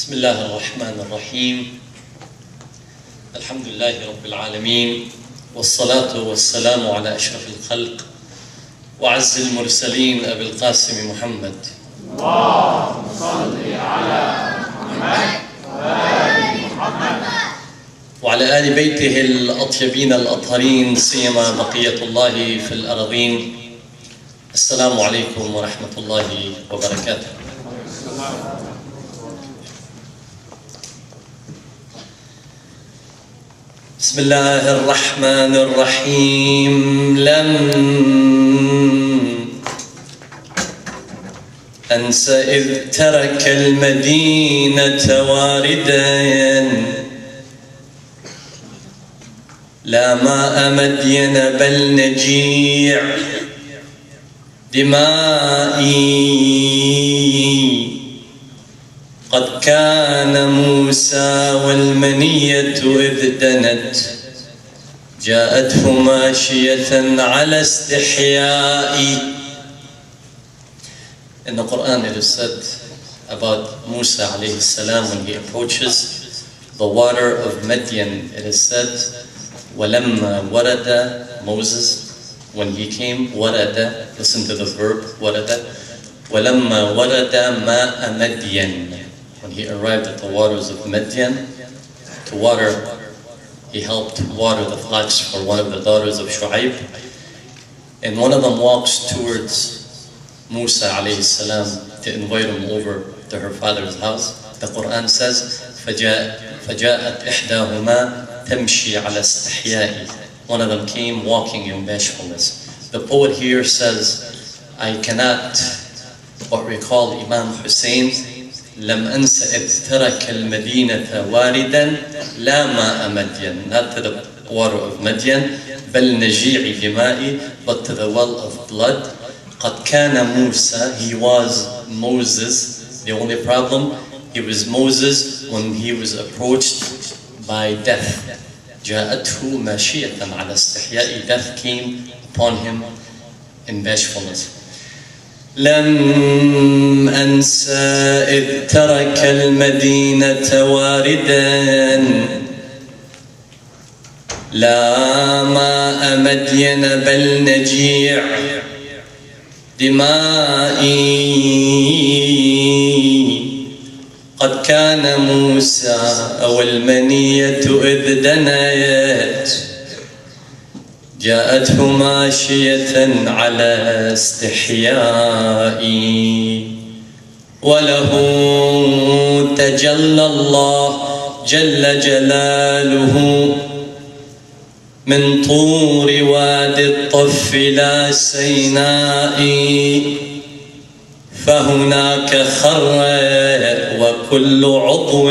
بسم الله الرحمن الرحيم. الحمد لله رب العالمين، والصلاة والسلام على أشرف الخلق وأعز المرسلين أبي القاسم محمد. اللهم صل على محمد وآل محمد وعلى آل بيته الأطيبين الأطهرين، سيما بقية الله في الأراضين. السلام عليكم ورحمة الله وبركاته. بسم الله الرحمن الرحيم. لم أنس إذ ترك المدينة واردا، لا ماء مدين بل نجيع دمائي. قد كان موسى والمنية إذ دنت، جاءته ماشية على استحياء. In the Quran it is said about Musa alayhi salam when he approaches the water of Madian. It is said, وَلَمَّا وَرَدَ Moses, when he came, وَرَدَ, listen to the verb, وَرَدَ, وَلَمَّا وَرَدَ مَاءَ مَدْيَنَ. When he arrived at the waters of Madian to water, he helped water the flocks for one of the daughters of Shu'aib. And one of them walks towards Musa alayhi salam to invite him over to her father's house. The Quran says, فَجَاءَتْ إِحْدَاهُمَا تَمْشِي عَلَى اسْتِحْيَاءِ. One of them came walking in bashfulness. The poet here says, I cannot but recall Imam Hussein, لم أنس إذ ترك المدينة واردا لا ماء مدين, not to the water of Madian, بل نجيع دمائي, but to the well of blood. قد كان موسى, he was Moses. The only problem, he was Moses when he was approached by death. جاءته ماشية على استحياء, death came upon him in bashfulness. لم أنس إذ ترك المدينة واردا لا ماء مدين بل نجيع دمائي. قد كان موسى والمنية إذ دنيت، جاءته ماشية على استحياء. وله تجلى الله جل جلاله من طور وادي الطف لا سيناء، فهناك خر وكل عضو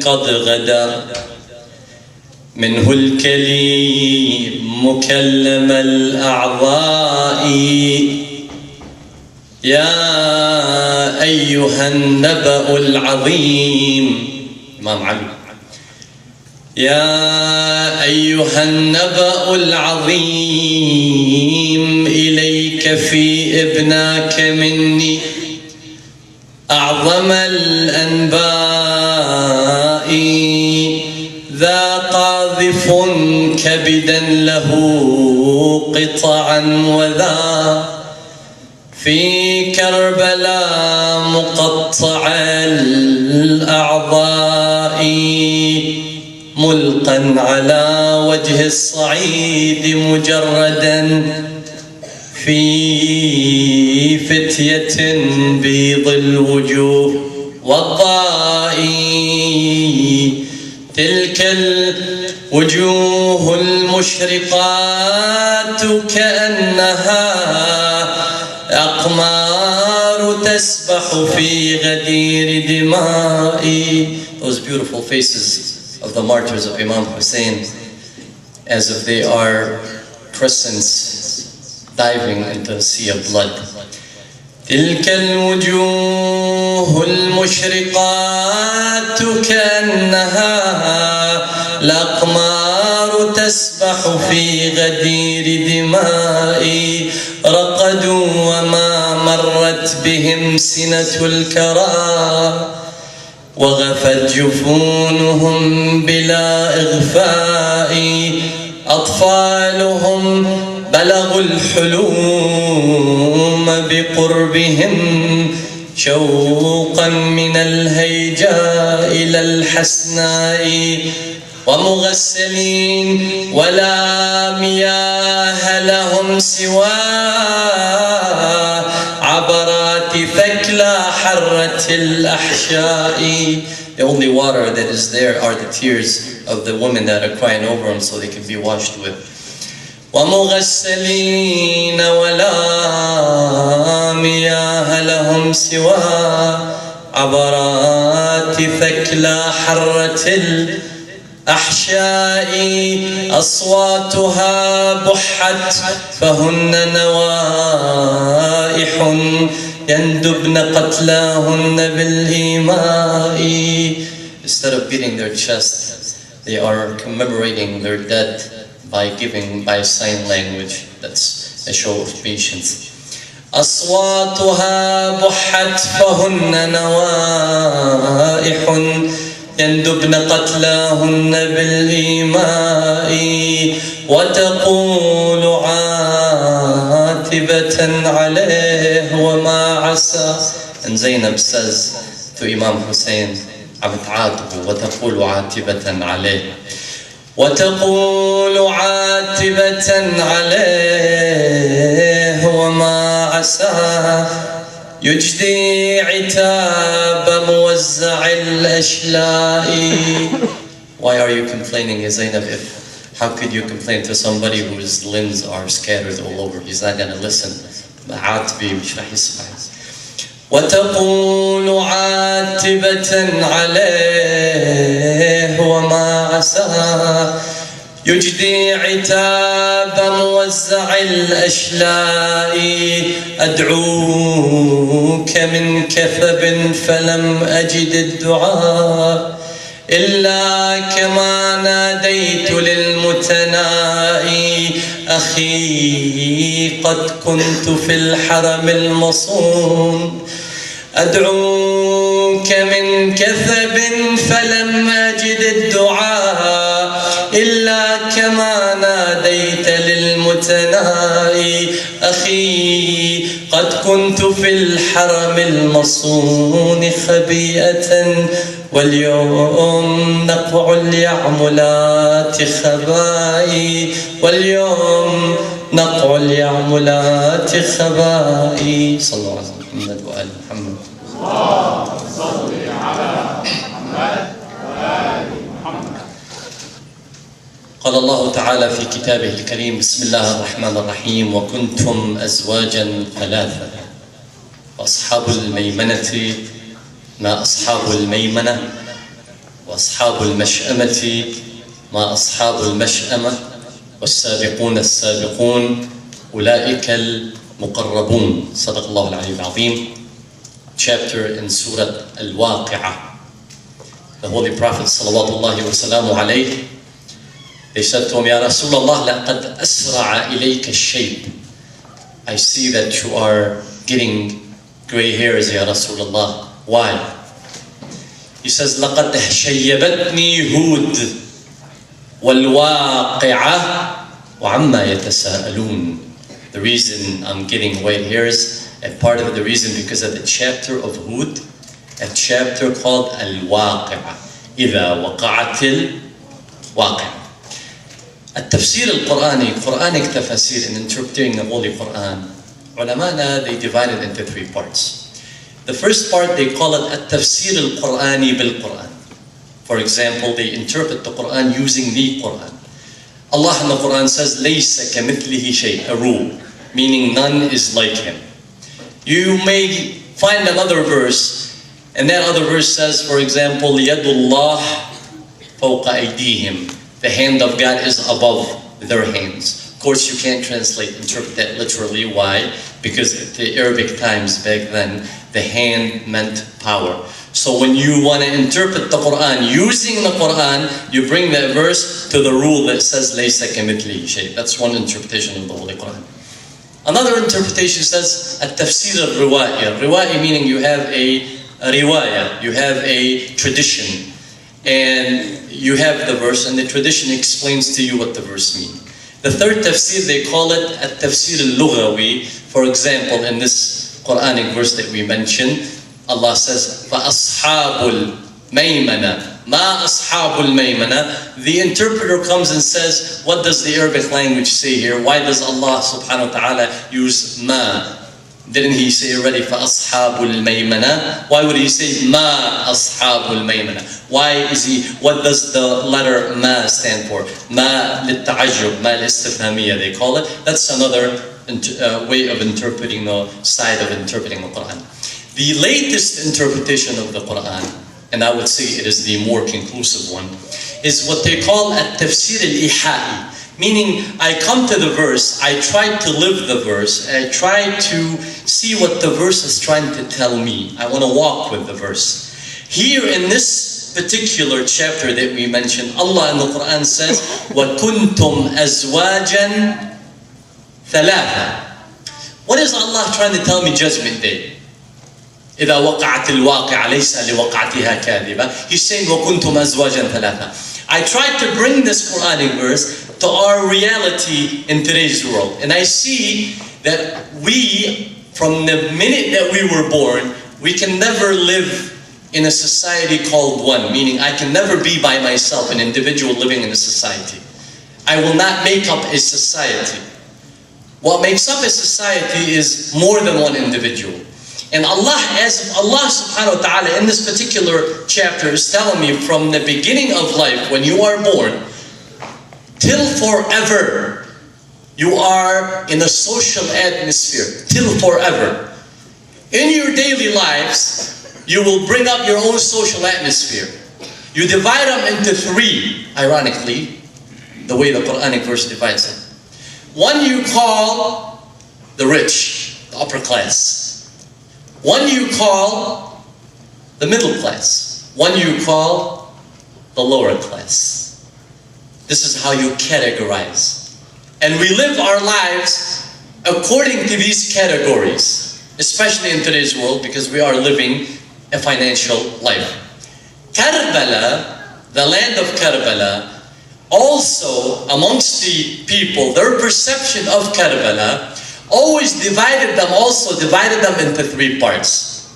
قد غدا منه الكليم مكلم الأعضاء. يا أيها النبأ العظيم، إمام علي، يا أيها النبأ العظيم إليك في ابناك مني أعظم الأنباء. ذا قاذف كبدا له قطعا، وذا في كربلاء مقطع الأعضاء. ملقا على وجه الصعيد مجردا في فتية بيض الوجوه والضاء. تلك الوجوه المشرقات كأنها أقمار تسبح في غدير دمائي. Those beautiful faces of the martyrs of Imam Hussein, as if they are crescents diving into a sea of blood. تلك الوجوه المشرقات كأنها الأقمار تسبح في غدير دمائي. رقدوا وما مرت بهم سنة الكرى وغفت جفونهم بلا إغفاء أطفالهم بلغوا الحلوم بقربهم شوقا من الهيجاء إلى الحسناء ومغسلين ولا مياه لهم سوى عبرات ثكلى حرة الأحشاء. The only water that is there are the tears of the women that are crying over them so they can be washed with. ومغسلين ولا مياه لهم سوى عبرات ثكلى حرة الأحشاء أصواتها بحت فهن نوائح يندبن قتلاهن بالإيماء. Instead of beating their chest, they are commemorating their dead by sign language. That's a show of patience. أصواتها بحت فهن نوائح يندبن قتلاهن بالإيماء وتقول عاتبة عليه وما عسى. And Zainab says to Imam Hussein, وتقول عاتبة عليه وتقول عاتبة عليه وما عسى يجدي عتاب موزع الأشلاء. Why are you complaining, Ya Zainab? How could you complain to somebody whose limbs are scattered all over? He's not going to listen. عاتبي مش رح يسمع. وتقول عاتبة عليه وما عسى يجدي عتاب موزع الأشلاء. أدعوك من كثب فلم أجد الدعاء إلا كما ناديت للمتنائي أخي قد كنت في الحرم المصون. أدعوك من كثب فلم أجد الدعاء إلا كما ناديت للمتنائي أخي قد كنت في الحرم المصون خبيئة واليوم نقع اليعملات خبائي واليوم نقع اليعملات خبائي. صلى الله عليه محمد وآل محمد. اللهم صل على محمد وآل محمد. قال الله تعالى في كتابه الكريم: بسم الله الرحمن الرحيم: وكنتم أزواجا ثلاثة وأصحاب الميمنة ما أصحاب الميمنة وأصحاب المشأمة ما أصحاب المشأمة والسابقون السابقون أولئك المقربون. صدق الله العلي العظيم. Chapter in Surah Al-Waqi'ah. The Holy Prophet sallallahu wa sallam alayhi, they said to him, Ya Rasulullah, لَقَدْ أَسْرَعَ إِلَيْكَ الشَّيْبِ. I see that you are getting gray hairs, Ya Rasulullah. Why? He says, لَقَدْ شَيَّبَتْنِي هُودْ وَالْوَاقِعَةِ وَعَمَّا يَتَسَاءَلُونَ. The reason I'm getting white hairs, and part of the reason because of the chapter of Hud, a chapter called Al-Waqi'ah. إِذَا وَقَعَتِ الْوَاقِعَةِ. التفسير القرآني, Quranic tafsir, in interpreting the Holy Quran, ulamana, they divide it into three parts. The first part, they call it التفسير القرآني بالقرآن. For example, they interpret the Quran using the Quran. Allah in the Quran says, لَيْسَ كَمِثْلِهِ شَيْءٍ, a rule, meaning none is like him. You may find another verse, and that other verse says, for example, يَدُ اللَّهِ فَوْقَ أَيْدِيهِمْ, the hand of God is above their hands. Of course, you can't interpret that literally. Why? Because at the Arabic times back then, the hand meant power. So when you want to interpret the Quran using the Quran, you bring that verse to the rule that says لَيْسَ كَمِثْلِهِ شَيْءٍ. That's one interpretation of the Holy Quran. Another interpretation says التفسير الروائي. Riwa'i meaning you have a a riwayah, you have a tradition, and you have the verse, and the tradition explains to you what the verse means. The third tafsir, they call it at-tafsir al-lughawi. For example, in this Quranic verse that we mentioned, Allah says, فَأَصْحَابُ الْمَيْمَنَةِ مَا أَصْحَابُ الْمَيْمَنَةِ. The interpreter comes and says, what does the Arabic language say here? Why does Allah subhanahu wa ta'ala use ma? Didn't he say already فَأَصْحَابُ الْمَيْمَنَةِ? Why would he say مَا أَصْحَابُ الْمَيْمَنَةِ? Why is he, what does the letter ma stand for? Ma للتعجب, ma الاستفهامية they call it. That's another way of interpreting the side of interpreting the Quran. The latest interpretation of the Quran, and I would say it is the more conclusive one, is what they call at-tafsir al-ihai. Meaning, I come to the verse, I try to live the verse, I try to see what the verse is trying to tell me. I want to walk with the verse. Here in this particular chapter that we mentioned, Allah in the Quran says, وَكُنْتُمْ أَزْوَاجًا ثَلَاثًا. What is Allah trying to tell me Judgment Day? إِذَا وَقَعَتِ الْوَاقِعَ لَيْسَ لِوَقَعَتِهَا كَاذِبًا. He's saying, وَكُنْتُمْ أَزْوَاجًا ثَلَاثًا. I tried to bring this Quranic verse to our reality in today's world. And I see that we, from the minute that we were born, we can never live in a society called one. Meaning, I can never be by myself, an individual living in a society. I will not make up a society. What makes up a society is more than one individual. And Allah, as Allah subhanahu wa ta'ala in this particular chapter is telling me from the beginning of life, when you are born, till forever, you are in a social atmosphere, till forever. In your daily lives, you will bring up your own social atmosphere. You divide them into three, ironically, the way the Quranic verse divides it. One you call the rich, the upper class. One you call the middle class. One you call the lower class. This is how you categorize. And we live our lives according to these categories, especially in today's world because we are living a financial life. Karbala, the land of Karbala, also amongst the people, their perception of Karbala always divided them into three parts.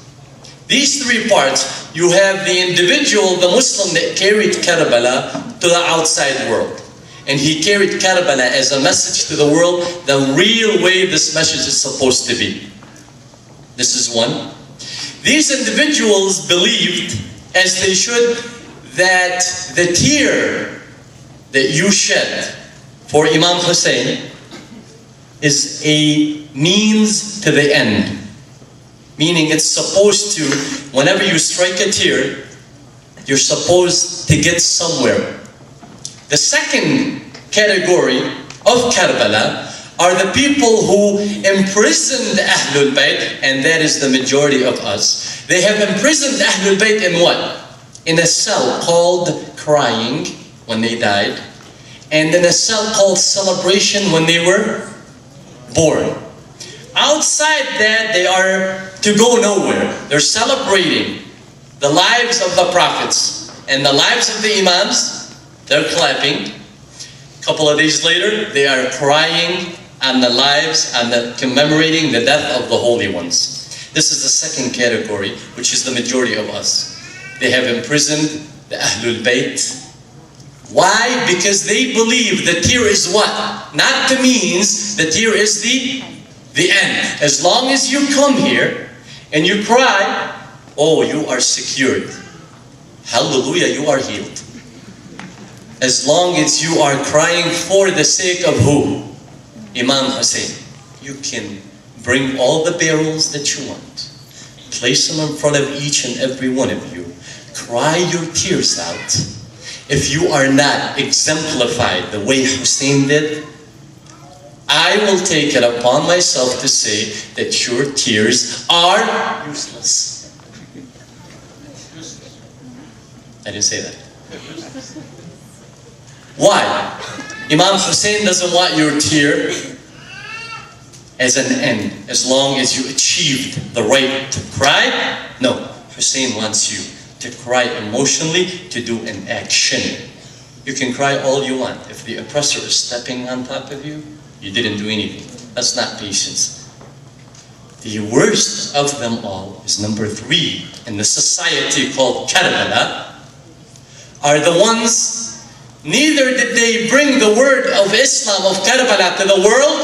These three parts, you have the individual, the Muslim that carried Karbala to the outside world. And he carried Karbala as a message to the world, the real way this message is supposed to be. This is one. These individuals believed, as they should, that the tear that you shed for Imam Hussein is a means to the end. Meaning it's supposed to, whenever you strike a tear, you're supposed to get somewhere. The second category of Karbala are the people who imprisoned Ahlul Bayt, and that is the majority of us. They have imprisoned Ahlul Bayt in what? In a cell called crying when they died, and in a cell called celebration when they were born. Outside that, they are to go nowhere. They're celebrating the lives of the prophets and the lives of the imams. They're clapping. A couple of days later, they are crying on the lives and commemorating the death of the holy ones. This is the second category, which is the majority of us. They have imprisoned the Ahlul Bayt. Why? Because they believe the tear is what? Not the means, the tear is the end. As long as you come here and you cry, oh, you are secured. Hallelujah, you are healed. As long as you are crying for the sake of who? Imam Hussein. You can bring all the barrels that you want. Place them in front of each and every one of you. Cry your tears out. If you are not exemplified the way Hussein did, I will take it upon myself to say that your tears are useless. I didn't say that. Why? Imam Hussein doesn't want your tear as an end. As long as you achieved the right to cry, no. Hussein wants you to cry emotionally, to do an action. You can cry all you want. If the oppressor is stepping on top of you, you didn't do anything. That's not patience. The worst of them all is number 3 in the society called Karbala, are the ones, neither did they bring the word of Islam, of Karbala, to the world,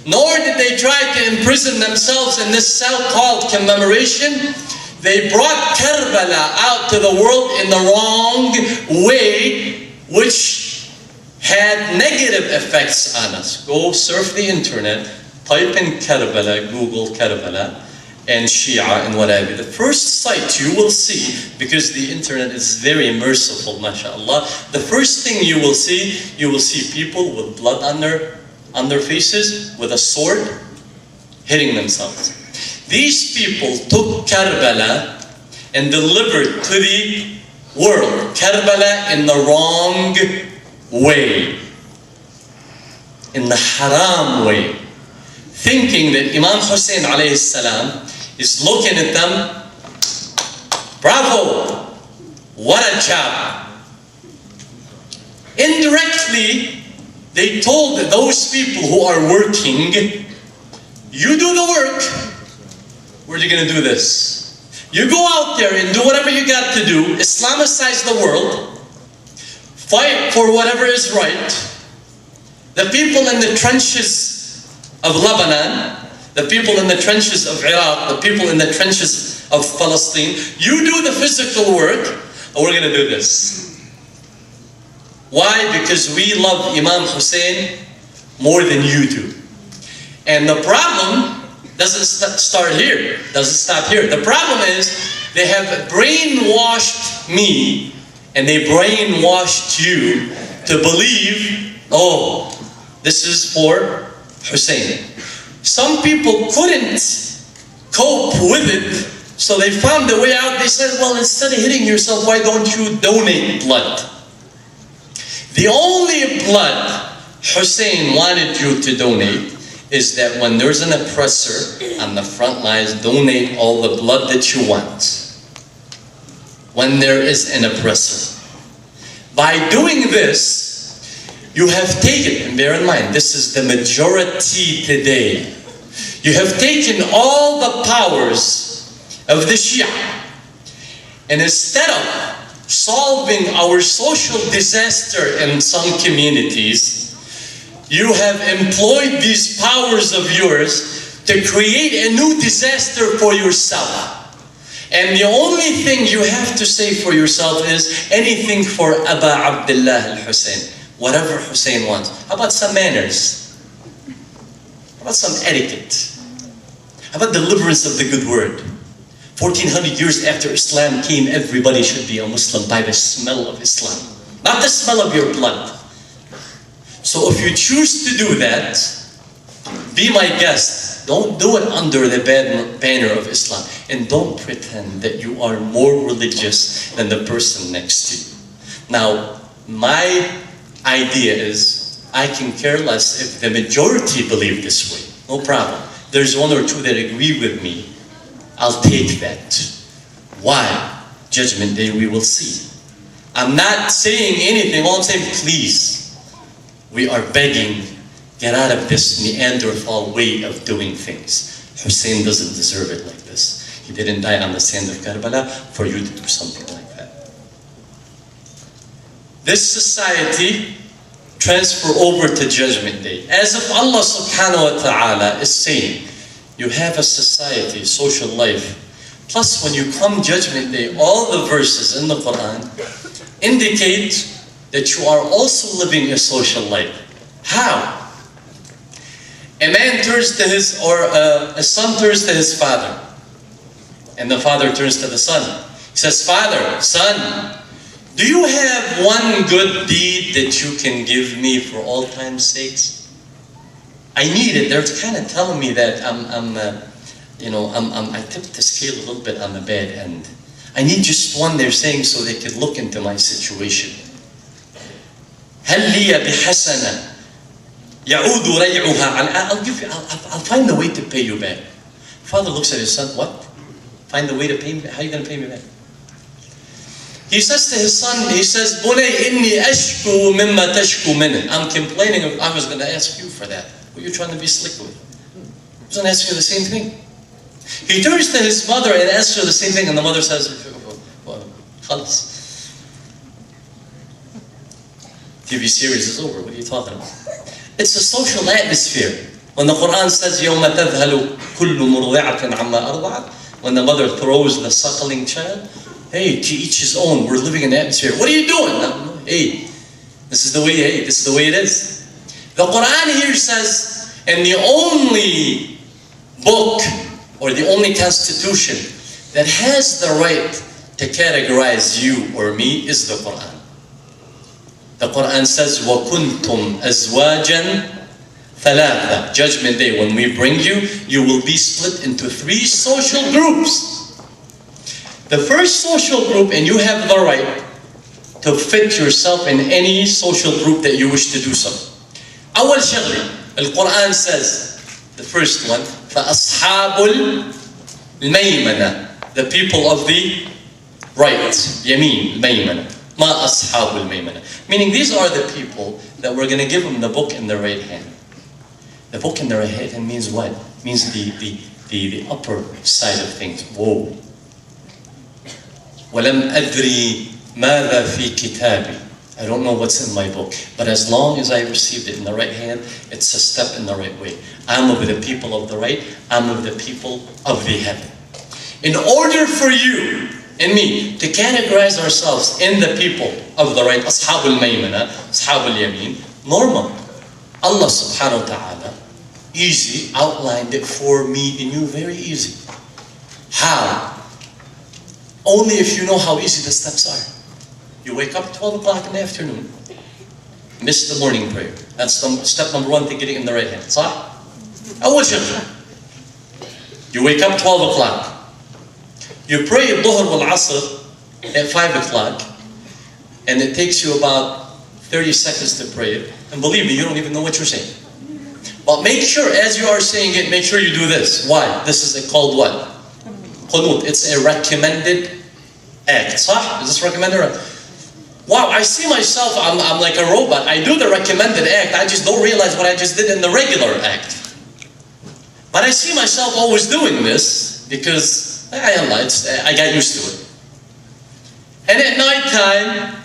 nor did they try to imprison themselves in this so-called commemoration. They brought Karbala out to the world in the wrong way, which had negative effects on us. Go surf the internet, type in Karbala, Google Karbala, and Shia and whatever. The first site you will see, because the internet is very merciful, mashallah, the first thing you will see people with blood on their faces, with a sword, hitting themselves. These people took Karbala and delivered to the world Karbala in the wrong way, in the haram way, thinking that Imam Hussein alayhi salam is looking at them, bravo, what a job. Indirectly, they told those people who are working, you do the work, we're going to do this. You go out there and do whatever you got to do, Islamicize the world, fight for whatever is right. The people in the trenches of Lebanon, the people in the trenches of Iraq, the people in the trenches of Palestine, you do the physical work, and we're going to do this. Why? Because we love Imam Hussein more than you do. And the problem doesn't start here, doesn't stop here. The problem is they have brainwashed me and they brainwashed you to believe, oh, this is for Hussein. Some people couldn't cope with it, so they found a way out. They said, well, instead of hitting yourself, why don't you donate blood? The only blood Hussein wanted you to donate is that when there's an oppressor on the front lines, donate all the blood that you want. When there is an oppressor. By doing this, you have taken, and bear in mind, this is the majority today. You have taken all the powers of the Shia, and instead of solving our social disaster in some communities, you have employed these powers of yours to create a new disaster for yourself. And the only thing you have to say for yourself is anything for Aba Abdullah al-Hussein. Whatever Hussein wants. How about some manners? How about some etiquette? How about deliverance of the good word? 1400 years after Islam came, everybody should be a Muslim by the smell of Islam, not the smell of your blood. So if you choose to do that, be my guest. Don't do it under the banner of Islam. And don't pretend that you are more religious than the person next to you. Now, my idea is, I can care less if the majority believe this way. No problem. There's one or two that agree with me. I'll take that. Why? Judgment Day we will see. I'm not saying anything. All I'm saying, please, we are begging, get out of this Neanderthal way of doing things. Hussein doesn't deserve it like this. He didn't die on the sand of Karbala for you to do something like that. This society transfer over to Judgment Day. As if Allah subhanahu wa ta'ala is saying, you have a society, social life. Plus, when you come Judgment Day, all the verses in the Quran indicate that you are also living a social life. How? A man turns to his, or a son turns to his father. And the father turns to the son. He says, Father, son, do you have one good deed that you can give me for all time's sakes? I need it. They're kind of telling me that I tipped the scale a little bit on the bad end. I need just one, they're saying, so they could look into my situation. هل لي بحسنة يعود ريعها على. I'll find a way to pay you back. Father looks at his son, what? Find a way to pay me back. How are you going to pay me back? He says to his son, he says, "Bunay inni ashku mimma tashku min." I'm complaining of, I was going to ask you for that. What are you trying to be slick with? I was going to ask you the same thing. He turns to his mother and asks her the same thing, and the mother says, "Khalas. TV series is over. What are you talking about?" It's a social atmosphere. When the Quran says, يَوْمَ تَذْهَلُ كُلُّ مُرْضِعَةٍ عَمَّا أَرْضَعَتْ, when the mother throws the suckling child, hey, to each his own. We're living in an atmosphere. What are you doing? No, hey, this is the way. Hey, this is the way it is. The Quran here says, and the only book or the only constitution that has the right to categorize you or me is the Quran. The Quran says, وَكُنْتُمْ أَزْوَاجًا ثَلَاثًا. Judgment Day, when we bring you, you will be split into 3 social groups. The first social group, and you have the right to fit yourself in any social group that you wish to do so. أول شغلة, the Quran says, the first one, فَأَصْحَابُ الْمَيْمَنَةِ, the people of the right, يمين, الميمنة. ما أصحاب الميمنة. Meaning these are the people that we're going to give them the book in the right hand. The book in the right hand means what? It means the upper side of things. Whoa. وَلَمْ أَدْرِي مَاذَا فِي كِتَابِي. I don't know what's in my book. But as long as I received it in the right hand, it's a step in the right way. I'm of the people of the right. I'm of the people of the heaven. In order for you and me to categorize ourselves in the people of the right, أصحاب الميمنة, أصحاب اليمين, normal. Allah subhanahu wa ta'ala, easy, outlined it for me and you very easy. How? Only if you know how easy the steps are. You wake up at 12 o'clock in the afternoon, miss the morning prayer. That's step number 1 to getting in the right hand. صح? أول شغلة. You wake up 12 o'clock. You pray الظهر والعصر at 5 o'clock, and it takes you about 30 seconds to pray it. And believe me, you don't even know what you're saying. But make sure, as you are saying it, make sure you do this. Why? This is called what? Qunut. It's a recommended act. صح? Is this recommended? Wow, I see myself, I'm like a robot. I do the recommended act. I just don't realize what I just did in the regular act. But I see myself always doing this because I got used to it. And at night time,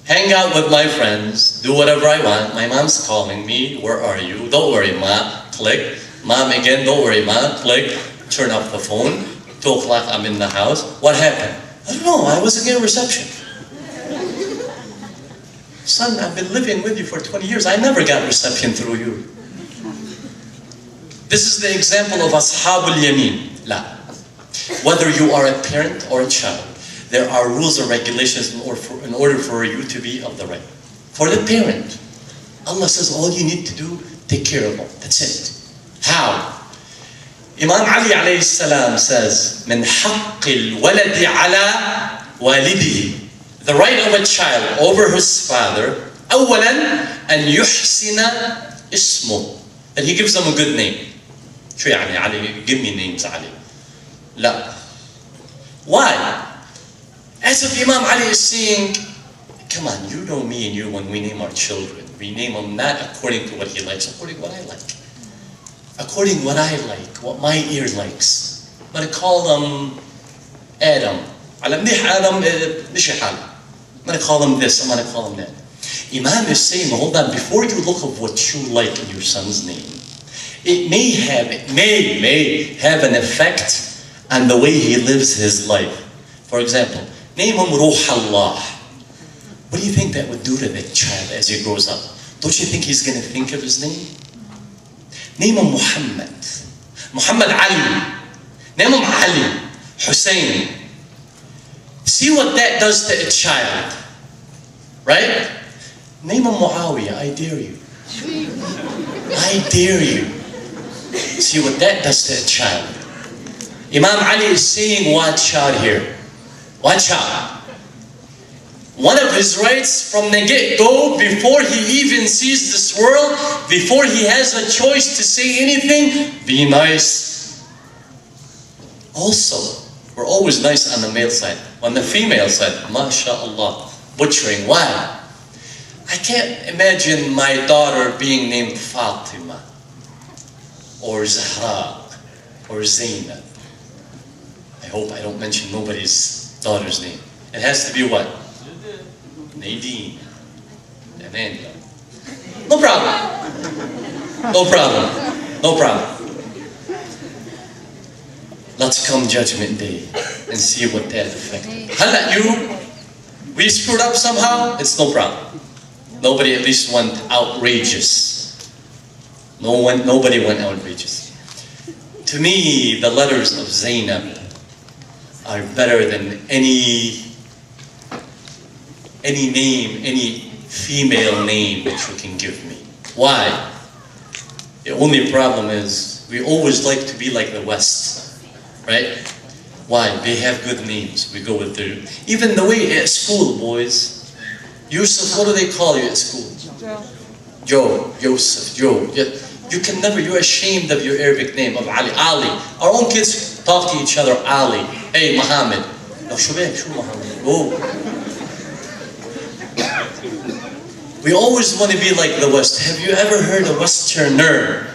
hang out with my friends, do whatever I want. My mom's calling me, where are you? Don't worry, Ma, click. Mom again, don't worry, Ma, click. Turn off the phone. 2 o'clock, I'm in the house. What happened? I don't know, I wasn't getting reception. Son, I've been living with you for 20 years. I never got reception through you. This is the example of Ashab al-Yamin. La. Whether you are a parent or a child, there are rules and regulations in order for you to be of the right. For the parent, Allah says all you need to do, take care of them. That's it. How? Imam Ali alayhi salam says, من حق الولد على والده. The right of a child over his father, أولا أن يحسن اسمه. That he gives them a good name. شو يعني علي? Give me names, Ali. لا. Why? As if Imam Ali is saying, come on, you know me and you when we name our children. We name them not according to what he likes, according to what I like. According to what I like, what my ear likes. I'm going to call them Adam. على منيح Adam مشي حاله. I'm going to call them this, I'm going to call them that. Imam is saying, hold on, before you look at what you like in your son's name, it may have an effect on the way he lives his life. For example, name him Ruh Allah. What do you think that would do to that child as he grows up? Don't you think he's going to think of his name? Name him Muhammad. Muhammad Ali. Name him Ali. Hussein. See what that does to a child. Right? Name him Muawiyah. I dare you. I dare you. See what that does to a child. Imam Ali is saying, watch out here. Watch out. One of his rights from the get-go, before he even sees this world, before he has a choice to say anything, be nice. Also, We're always nice on the male side. On the female side, mashallah, butchering. Why? I can't imagine my daughter being named Fatima, or Zahra, or Zainab. I hope I don't mention nobody's daughter's name. It has to be what? Nadine. Amanda. No problem. No problem. No problem. Let's come Judgment Day and see what that affected. We screwed up somehow, it's no problem. Nobody at least went outrageous. Nobody went outrageous. To me, the letters of Zainab are better than any name, any female name that you can give me. Why? The only problem is we always like to be like the West, right? Why? They have good names. We go with their... Even the way at school, boys. Yusuf, what do they call you at school? Joe, Joseph, Joe. You can never, you're ashamed of your Arabic name, of Ali. Ali. Our own kids talk to each other, Ali. Hey, Muhammad. No, شو Muhammad? Oh. We always want to be like the West. Have you ever heard a Westerner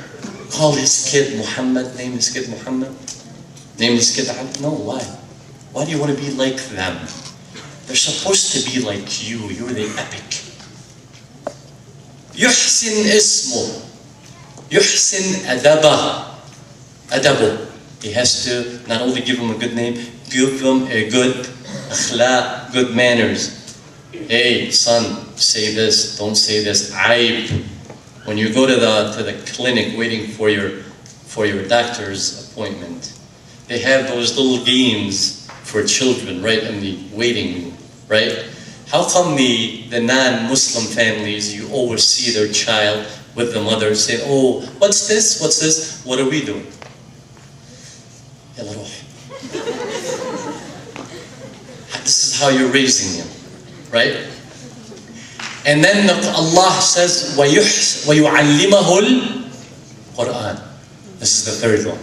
call his kid Muhammad, name his kid Muhammad? Name his kid Ali? No, why? Why do you want to be like them? They're supposed to be like you. You're the epic. يحسن اسمه. يحسن أدبه. He has to not only give him a good name, give him a good akhlaq, good manners. Hey, son, say this, don't say this. Aib. When you go to the clinic waiting for your doctor's appointment, they have those little games for children right in the waiting room, right? How come the non-Muslim families, you always see their child with the mother say, oh, what's this? What's this? What are we doing? This is how you're raising him, right? And then Allah says, وَيُعَلِّمَهُ الْقُرْآنِ. This is the third one.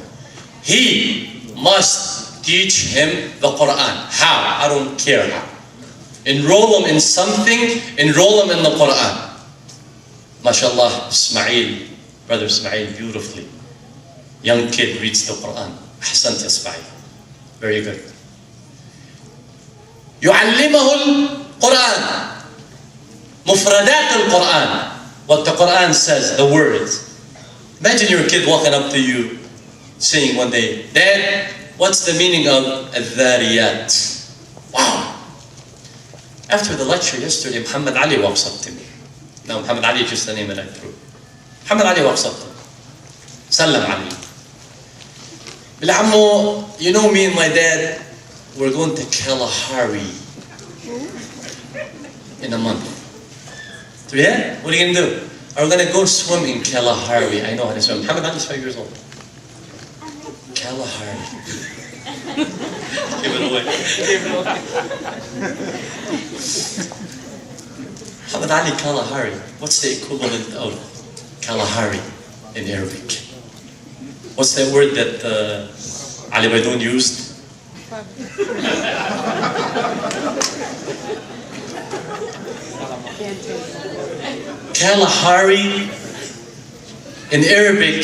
He must teach him the Quran. How? I don't care how. Enroll him in something, enroll him in the Quran. MashaAllah, Ismail, brother Ismail, beautifully. Young kid reads the Quran. Ahsant Ismail. Very good. يعلمه القرآن. مفردات القرآن. What the Quran says, the words. Imagine your kid walking up to you saying one day, Dad, what's the meaning of الذاريات? Wow. After the lecture yesterday, Muhammad Ali walks up to me. Now Muhammad Ali is just the name that I threw. Muhammad Ali walks up to me. Sallam Ali. Bil'ammo, you know me and my dad, we're going to Kalahari in a month. So yeah, what are you going to do? We're going to go swim in Kalahari. I know how to swim. Muhammad Ali is 5 years old. Kalahari. Give it away. Muhammad Ali Kalahari. What's the equivalent of Kalahari in Arabic? What's that word that Ali Baidoun used? Kalahari in Arabic,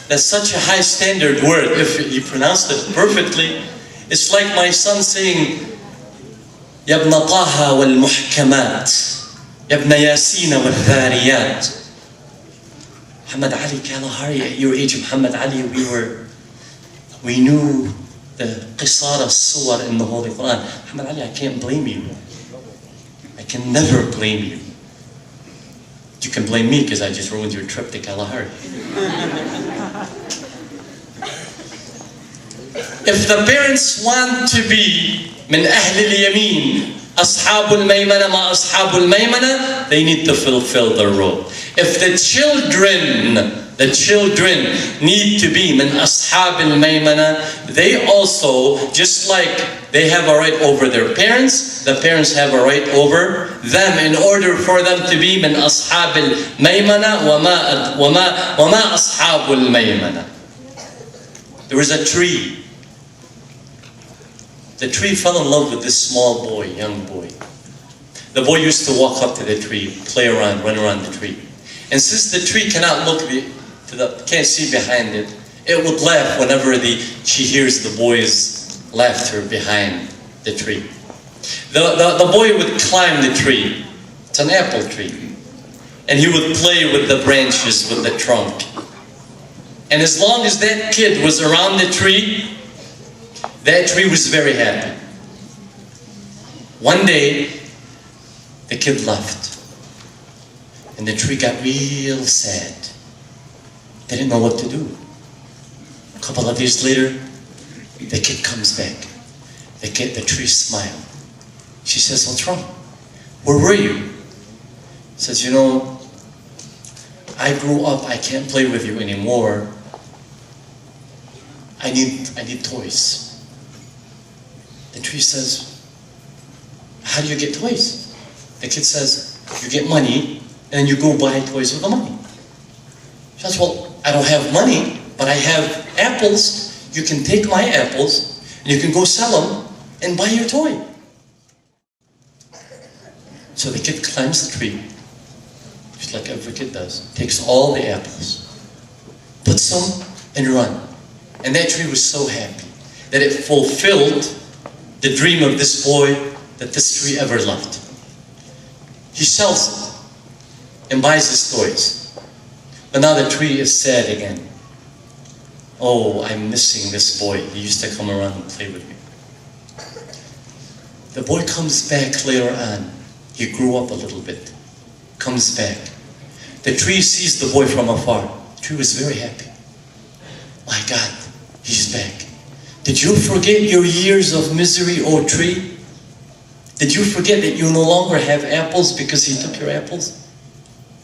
that's such a high standard word. If you pronounce it perfectly, it's like my son saying, يا ابن طه والمحكمات يا ابن ياسين والذاريات. Muhammad Ali Kalahari, at your age, Muhammad Ali, we knew the qisar as-suwar in the Holy Quran. Muhammad Ali, I can't blame you. I can never blame you. You can blame me because I just ruined your trip to Kalahari. If the parents want to be من أهل اليمين أصحاب الميمنة ما أصحاب الميمنة, they need to fulfill their role. If the children need to be من أصحاب الميمنة, they also, just like they have a right over their parents, the parents have a right over them in order for them to be من أصحاب الميمنة وما أصحاب الميمنة. There was a tree the tree fell in love with this small boy, young boy. The boy used to walk up to the tree, play around, run around the tree. And since the tree cannot can't see behind it, it would laugh whenever she hears the boy's laughter behind the tree. The boy would climb the tree. It's an apple tree. And he would play with the branches, with the trunk. And as long as that kid was around the tree, that tree was very happy. One day, the kid left. And the tree got real sad. They didn't know what to do. A couple of days later, the kid comes back. The tree smiled. She says, "What's wrong? Where were you?" He says, "You know, I grew up, I can't play with you anymore. I need toys." The tree says, "How do you get toys?" The kid says, "You get money, and you go buy toys with the money." She says, "Well, I don't have money, but I have apples. You can take my apples, and you can go sell them, and buy your toy." So the kid climbs the tree, just like every kid does, takes all the apples, puts them, and run. And that tree was so happy that it fulfilled the dream of this boy that this tree ever loved. He sells it and buys his toys. But now the tree is sad again. "Oh, I'm missing this boy. He used to come around and play with me." The boy comes back later on. He grew up a little bit. Comes back. The tree sees the boy from afar. The tree was very happy. "My God, he's back. Did you forget your years of misery, O tree? Did you forget that you no longer have apples because he took your apples?"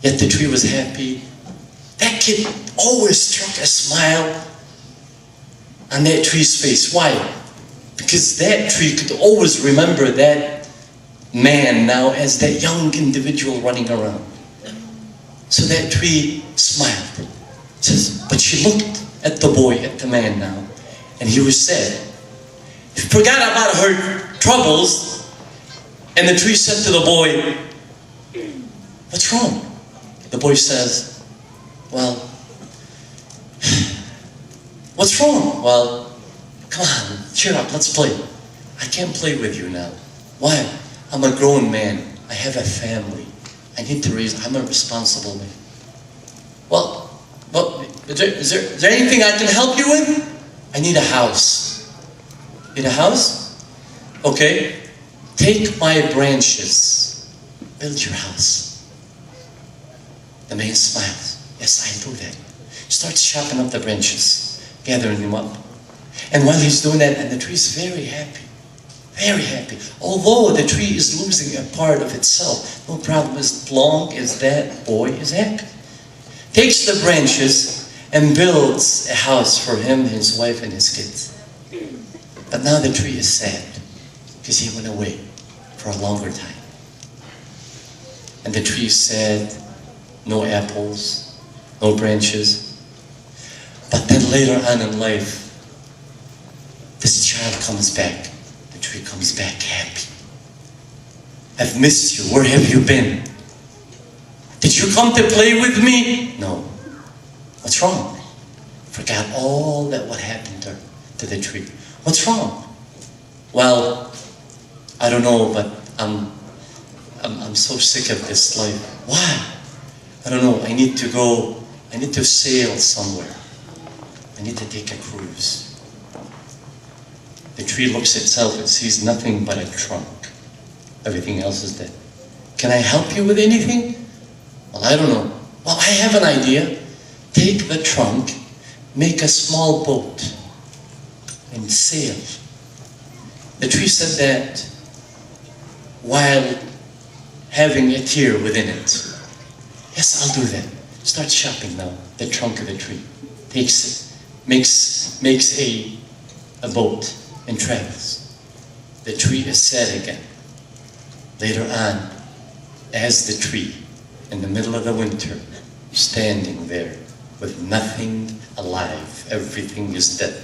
Yet the tree was happy. That kid always struck a smile on that tree's face. Why? Because that tree could always remember that man now as that young individual running around. So that tree smiled. It says, but she looked at the boy, at the man now, and he was sad. He forgot about her troubles, and the tree said to the boy, "What's wrong?" The boy says, "Well, what's wrong?" "Well, come on, cheer up, let's play." "I can't play with you now." "Why?" "I'm a grown man. I have a family. I need to raise, I'm a responsible man." Well, is there anything I can help you with?" "I need a house." "Need a house? Okay. Take my branches. Build your house." The man smiles. "Yes, I do that." He starts chopping up the branches, gathering them up. And while he's doing that, and the tree's very happy. Very happy. Although the tree is losing a part of itself, no problem as long as that boy is happy. Takes the branches and builds a house for him, his wife, and his kids. But now the tree is sad because he went away for a longer time. And the tree is sad, no apples, no branches. But then later on in life, this child comes back. The tree comes back happy. "I've missed you. Where have you been? Did you come to play with me?" "No." "What's wrong?" Forgot all that what happened to the tree. "What's wrong?" "Well, I don't know, but I'm so sick of this life." "Why?" "I don't know. I need to sail somewhere. I need to take a cruise." The tree looks at itself, it sees nothing but a trunk. Everything else is dead. "Can I help you with anything?" "Well, I don't know." "Well, I have an idea. Take the trunk, make a small boat, and sail." The tree said that while having a tear within it. "Yes, I'll do that." Starts chopping now the trunk of the tree. Takes it, makes a boat, and travels. The tree is sad again. Later on, as the tree, in the middle of the winter, standing there with nothing alive, everything is dead,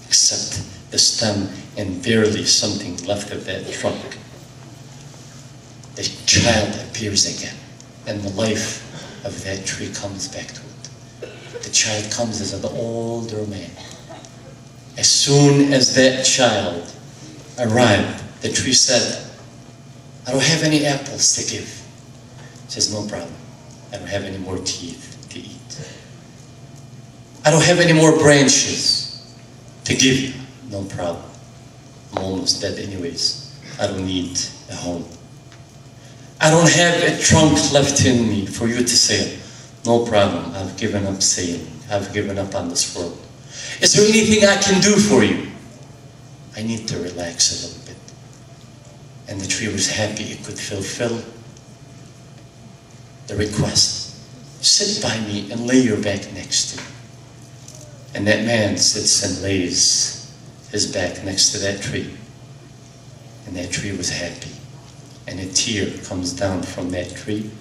except the stem and barely something left of that trunk. The child appears again, and the life of that tree comes back to it. The child comes as an older man. As soon as that child arrived, the tree said, I don't have any apples to give. He says, no problem. I don't have any more teeth to eat. I don't have any more branches to give you. No problem. I'm almost dead anyways. I don't need a home. I don't have a trunk left in me for you to sail. No problem. I've given up sailing. I've given up on this world. Is there anything I can do for you? I need to relax a little bit. And the tree was happy it could fulfill the request. Sit by me and lay your back next to me. And that man sits and lays his back next to that tree. And that tree was happy. And a tear comes down from that tree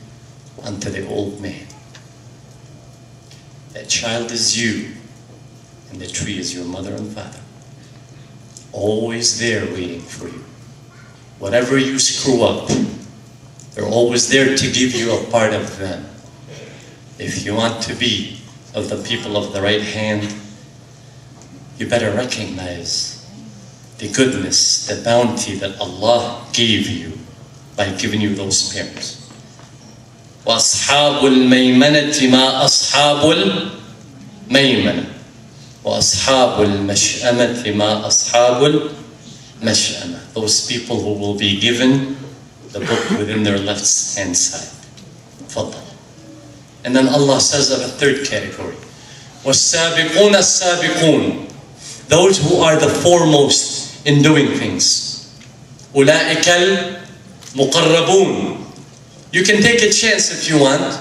onto the old man. That child is you, and the tree is your mother and father. Always there waiting for you. Whatever you screw up, they're always there to give you a part of them. If you want to be of the people of the right hand, you better recognize the goodness, the bounty that Allah gave you by giving you those parents. وَأَصْحَابُ الْمَيْمَنَةِ مَا أَصْحَابُ الْمَيْمَنَةِ وَأَصْحَابُ الْمَشْأَمَةِ مَا أَصْحَابُ الْمَشْأَمَةِ. Those people who will be given the book within their left hand side. Fadal. And then Allah says of a third category, وَالسَّابِقُونَ السَّابِقُونَ. Those who are the foremost in doing things. أُولَٰئِكَ الْمُقَرَّبُونَ. You can take a chance if you want,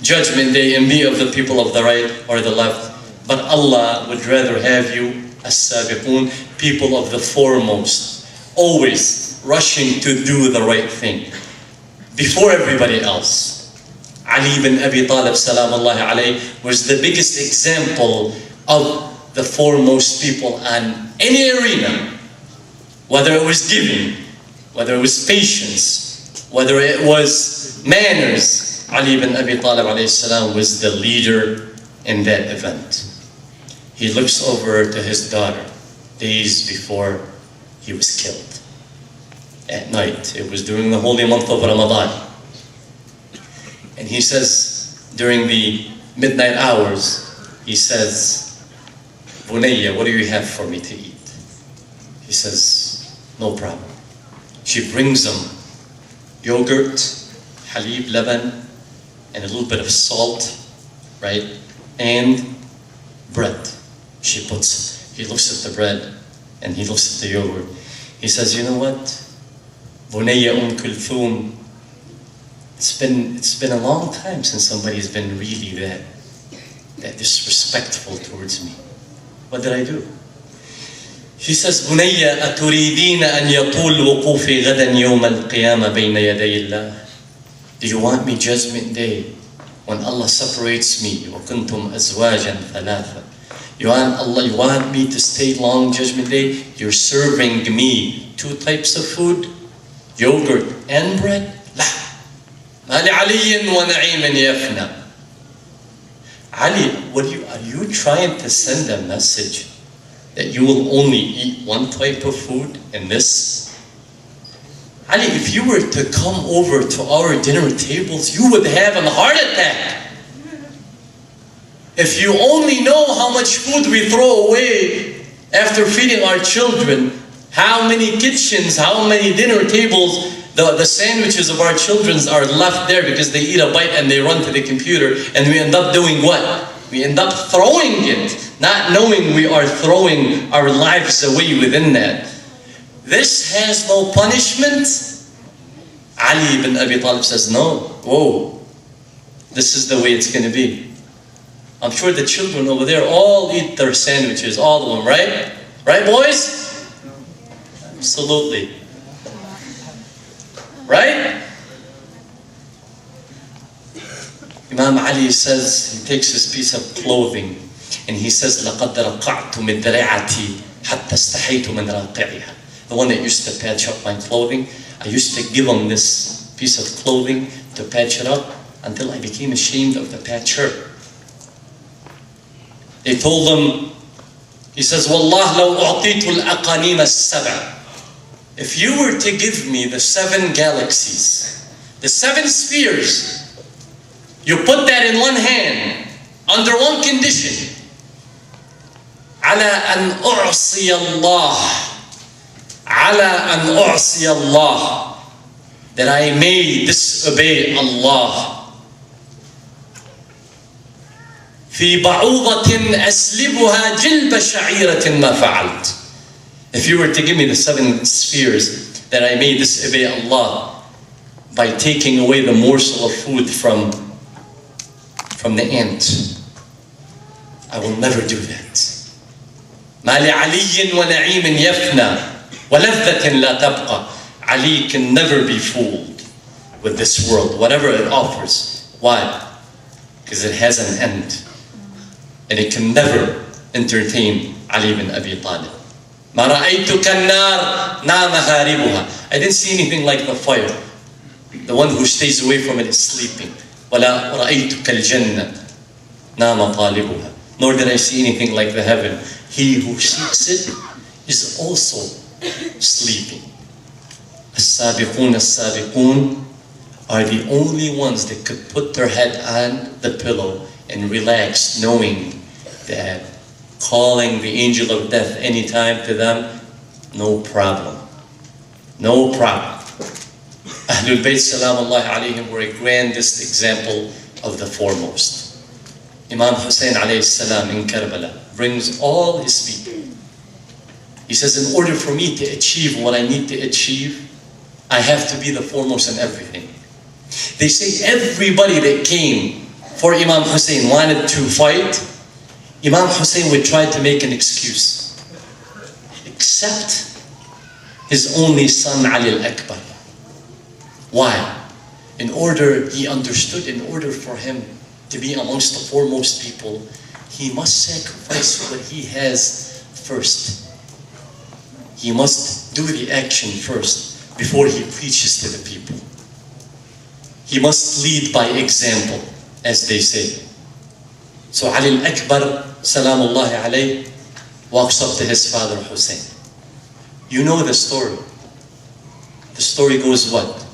Judgment Day, and be of the people of the right or the left. But Allah would rather have you as-sabiqun, people of the foremost, always rushing to do the right thing before everybody else. Ali bin Abi Talib salamullahi alayhi was the biggest example of the foremost people on any arena, whether it was giving, whether it was patience, whether it was manners. Ali bin Abi Talib alayhi salam was the leader in that event. He looks over to his daughter days before he was killed. At night, it was during the holy month of Ramadan. And he says, during the midnight hours, he says, Bunayya, what do you have for me to eat? He says, no problem. She brings him yogurt, halib, laban, and a little bit of salt, right? And bread. She puts, he looks at the bread and he looks at the yogurt. He says, you know what? Bunayya Kulthum, it's been a long time since somebody's been really that disrespectful towards me. What did I do? She says, Bunayya aturidina an yatul wuqufi gadan yawm al-qiyamah bayna yaday Allah. Do you want me Judgment Day when Allah separates me? وَكُنْتُمْ أَزْوَاجًا ثَلَاثًا. You want me to stay long Judgment Day? You're serving me two types of food, yogurt and bread? لا. ما لعلي ونعيم يفنى. Ali, are you trying to send a message that you will only eat one type of food in this? Ali, if you were to come over to our dinner tables, you would have a heart attack. If you only know how much food we throw away after feeding our children, how many kitchens, how many dinner tables, the sandwiches of our children are left there because they eat a bite and they run to the computer, and we end up doing what? We end up throwing it, not knowing we are throwing our lives away within that. This has no punishment? Ali ibn Abi Talib says, no, whoa, this is the way it's going to be. I'm sure the children over there all eat their sandwiches, all of them, right? Right, boys? Absolutely. Right? Imam Ali says, he takes his piece of clothing and he says, لَقَدْ رَقَعْتُ مِنْ دَرِعَتِي حتى استحيت من راقعها. The one that used to patch up my clothing, I used to give him this piece of clothing to patch it up until I became ashamed of the patcher. They told him, he says, Wallah law u'titu al-aqanim as-sab'a. If you were to give me the 7 galaxies, the 7 spheres, you put that in one hand, under one condition, على أن أعصي الله, على أن أعصي الله, that I may disobey Allah. في بعوضة أسلبها جلب شعيرة ما فعلت. If you were to give me the 7 spheres, that I may disobey Allah by taking away the morsel of food from the ant, I will never do that. ما لعلي ونعيم يفنى ولذة لا تبقى. Ali can never be fooled with this world, whatever it offers. Why? Because it has an end. And it can never entertain Ali bin Abi Talib. ما رأيت كالنار نام هاربها. I didn't see anything like the fire. The one who stays away from it is sleeping. ولا رأيت كالجنة نام طالبها. Nor did I see anything like the heaven. He who seeks it is also sleeping. السابقون السابقون are the only ones that could put their head on the pillow and relax, knowing that calling the angel of death anytime to them, no problem. No problem. Ahlul Bayt salamullahi alayhim were a grandest example of the foremost. Imam Hussein alayhi salam in Karbala brings all his people. He says, in order for me to achieve what I need to achieve, I have to be the foremost in everything. They say everybody that came for Imam Hussein wanted to fight. Imam Hussein would try to make an excuse, except his only son Ali al-Akbar. Why? He understood, in order for him to be amongst the foremost people, he must sacrifice what he has first. He must do the action first before he preaches to the people. He must lead by example, as they say. So Ali al-Akbar, salamullahi alayhi, walks up to his father Hussein. You know the story. The story goes what?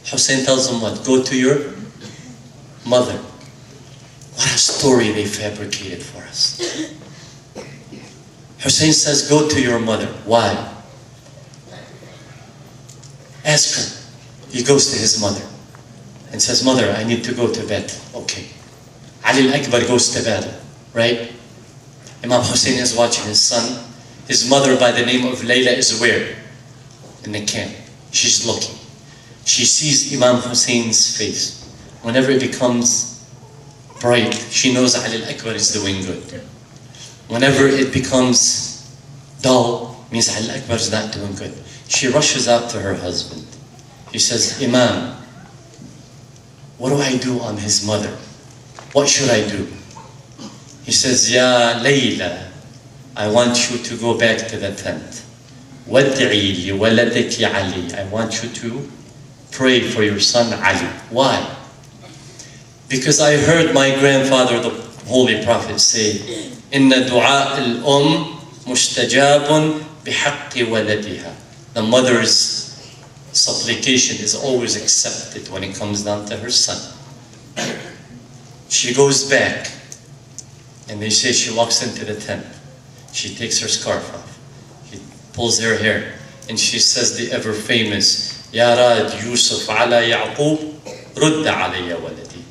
Hussein tells him what? Go to your mother. What a story they fabricated for us. Hussein says, go to your mother. Why? Ask her. He goes to his mother and says, Mother, I need to go to bed. Okay. Ali al-Akbar goes to bed, right? Imam Hussein is watching his son. His mother, by the name of Layla, is where? In the camp. She's looking. She sees Imam Hussein's face. Whenever it becomes bright, she knows Ali al-Akbar is doing good. Whenever it becomes dull, means Ali al-Akbar is not doing good. She rushes out to her husband. She says, Imam, what do I do on his mother? What should I do? He says, Ya Layla, I want you to go back to the tent. وَادْعِي لِوَلَدِكِ عَلِي. I want you to pray for your son Ali. Why? Because I heard my grandfather, the Holy Prophet, say, إِنَّ دُعَاءَ الْأُمِّ مُسْتَجَابٌ بِحَقِّ وَلَدِهَا. The mother's supplication is always accepted when it comes down to her son. She goes back, and they say she walks into the tent. She takes her scarf off. She pulls her hair, and she says the ever famous, Ya Rad Yusuf ala Ya'qub, Rudda alayya waladi.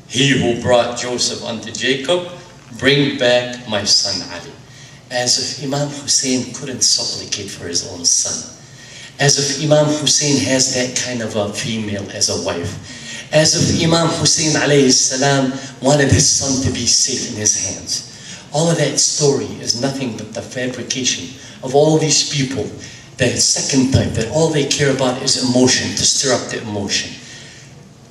He who brought Joseph unto Jacob, bring back my son Ali. As if Imam Hussein couldn't supplicate for his own son. As if Imam Hussein has that kind of a female as a wife. As if Imam Hussein alayhi salam wanted his son to be safe in his hands. All of that story is nothing but the fabrication of all these people, the second type, that all they care about is emotion, to stir up the emotion.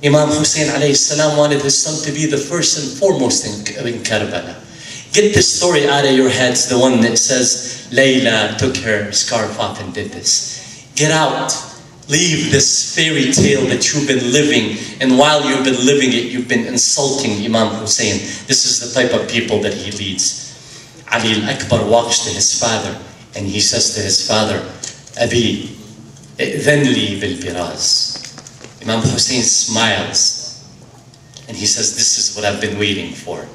Imam Hussein alayhi salam wanted his son to be the first and foremost in Karbala. Get this story out of your heads, the one that says, Layla took her scarf off and did this. Get out. Leave this fairy tale that you've been living, and while you've been living it, you've been insulting Imam Hussein. This is the type of people that he leads. Ali al-Akbar walks to his father, and he says to his father, Abi, إذن لي بالبراز. Imam Hussein smiles, and he says, this is what I've been waiting for.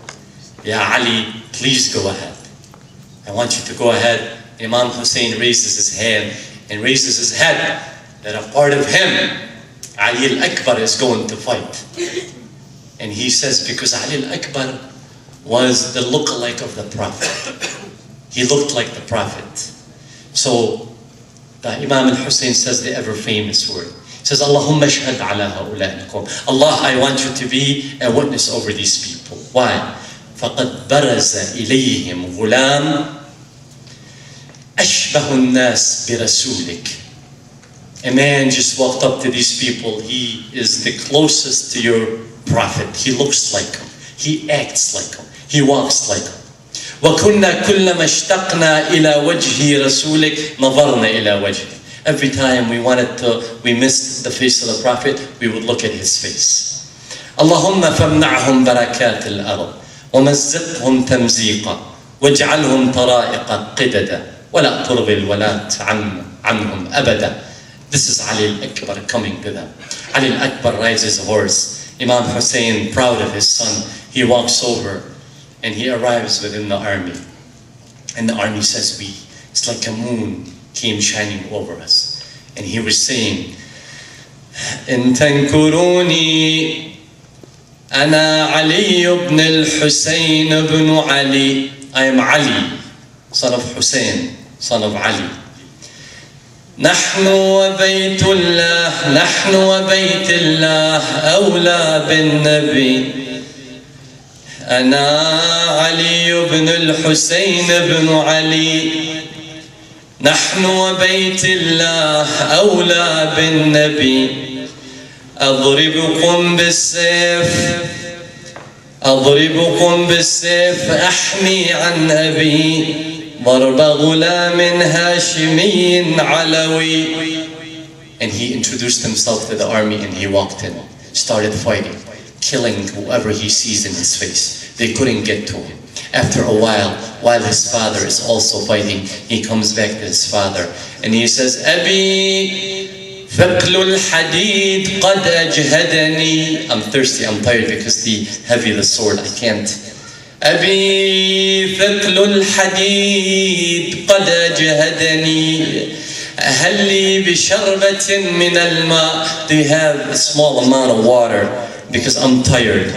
Ya Ali, please go ahead. I want you to go ahead. Imam Hussein raises his hand and raises his head, that a part of him, Ali al-Akbar, is going to fight. And he says, because Ali al-Akbar was the lookalike of the Prophet. He looked like the Prophet. So the Imam al-Hussein says the ever famous word. He says, Allahumma shahad ala ha'ula'i al-qawm. Allah, I want you to be a witness over these people. Why? فَقَدْ بَرَزَ إِلَيْهِمْ غُلَامٌ أَشْبَهُ النَّاسِ بِرَسُولِكَ. A man just walked up to these people. He is the closest to your prophet. He looks like him. He acts like him. He walks like him. وَكُنَّا كُلَّمَا اشْتَقْنَا إِلَى وَجْهِ رَسُولِكَ نَظَرْنَا إِلَى وَجْهِ. Every time we missed the face of the prophet, we would look at his face. اللهم فامنعهم بركات الأرض ومزقهم تمزيقا واجعلهم طرائق قددا ولا ترغي الولاة عنهم أبدا. This is Ali al-Akbar coming to them. Ali al-Akbar rides his horse. Imam Hussein, proud of his son, he walks over and he arrives within the army. And the army says, it's like a moon came shining over us. And he was saying, إن تنكروني أنا علي بن الحسين بن علي. I am Ali, son of Hussein, son of Ali. نحن وبيت الله أولى بالنبي. أنا علي بن الحسين بن علي. نحن وبيت الله أولى بالنبي. أضربكم بالسيف أحمي عن أبي. ضرب غلام هاشمي علوي. And he introduced himself to the army and he walked in, started fighting, killing whoever he sees in his face. They couldn't get to him. After a while his father is also fighting, he comes back to his father and he says, Abi, ثقل الحديد قد أجهدني. I'm thirsty, I'm tired because heavy the sword, I can't. أبي ثقل الحديد قد أجهدني. هل لي بشربة من الماء. Do you have a small amount of water? Because I'm tired.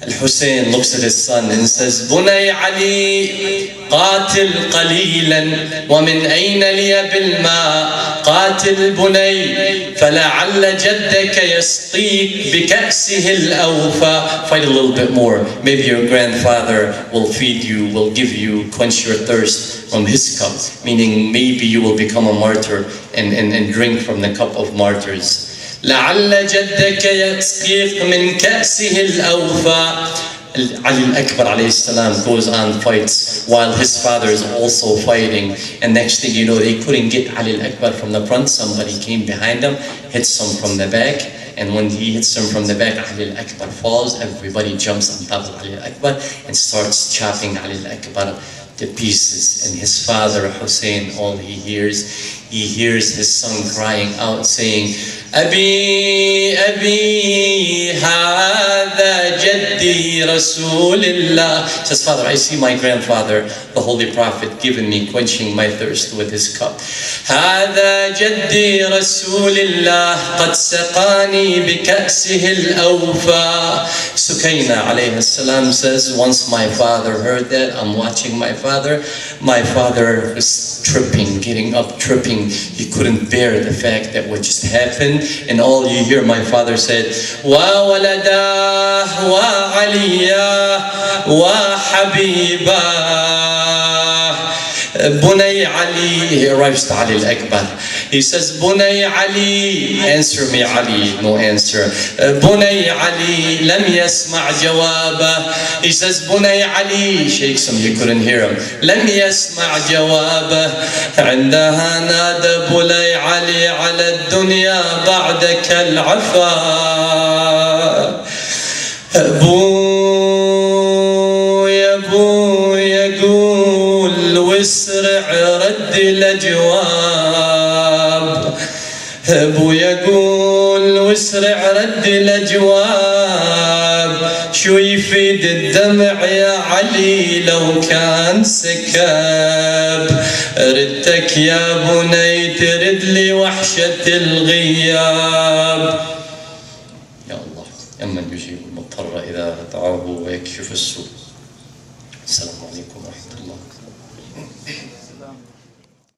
Al-Hussein looks at his son and says, بني علي قاتل قليلا ومن أين لي بالماء. قاتل بني فلعل جدك يسقيك بكأسه الأوفى. Fight a little bit more. Maybe your grandfather will feed you, will give you, quench your thirst from his cup. Meaning maybe you will become a martyr and drink from the cup of martyrs. لعل جدك يسقيك من كأسه الأوفى. Ali al-Akbar alayhi salam goes on, fights while his father is also fighting, and next thing you know, they couldn't get Ali al-Akbar from the front. Somebody came behind him, hits him from the back, and when he hits him from the back, Ali al-Akbar falls. Everybody jumps on top of Ali al-Akbar and starts chopping Ali al-Akbar to pieces. And his father Hussein, all he hears his son crying out saying, Abi, Abi, hada jaddi Rasulillah. Says, Father, I see my grandfather, the Holy Prophet, giving me, quenching my thirst with his cup. Hada jaddi Rasulillah, qad saqani bika'sihi al-awfa. Sukaina alayhi salam says, once my father heard that, I'm watching my father was tripping, getting up, tripping. He couldn't bear the fact that what just happened. And all you hear, my father said, Wa waladah wa aliyah wa habibah Bunay Ali, he arrives to Ali al-Akbar. He says, Bunay Ali, answer me Ali, no answer. Bunay Ali, lam yasma' jawabah. He says, Bunay Ali, shakes him, you couldn't hear him. Lam yasma' jawabah. عندها نادى بني علي على الدنيا بعدك العفا. بويا قول واسرع رد الأجواب. بويا قول واسرع رد الأجواب. شو يفيد الدمع يا علي لو كان سكاب. ردتك يا بني ترد لي وحشة الغياب. يا الله أمن يجيب المضطر إذا دعاه ويكشف السوء. السلام عليكم ورحمة الله.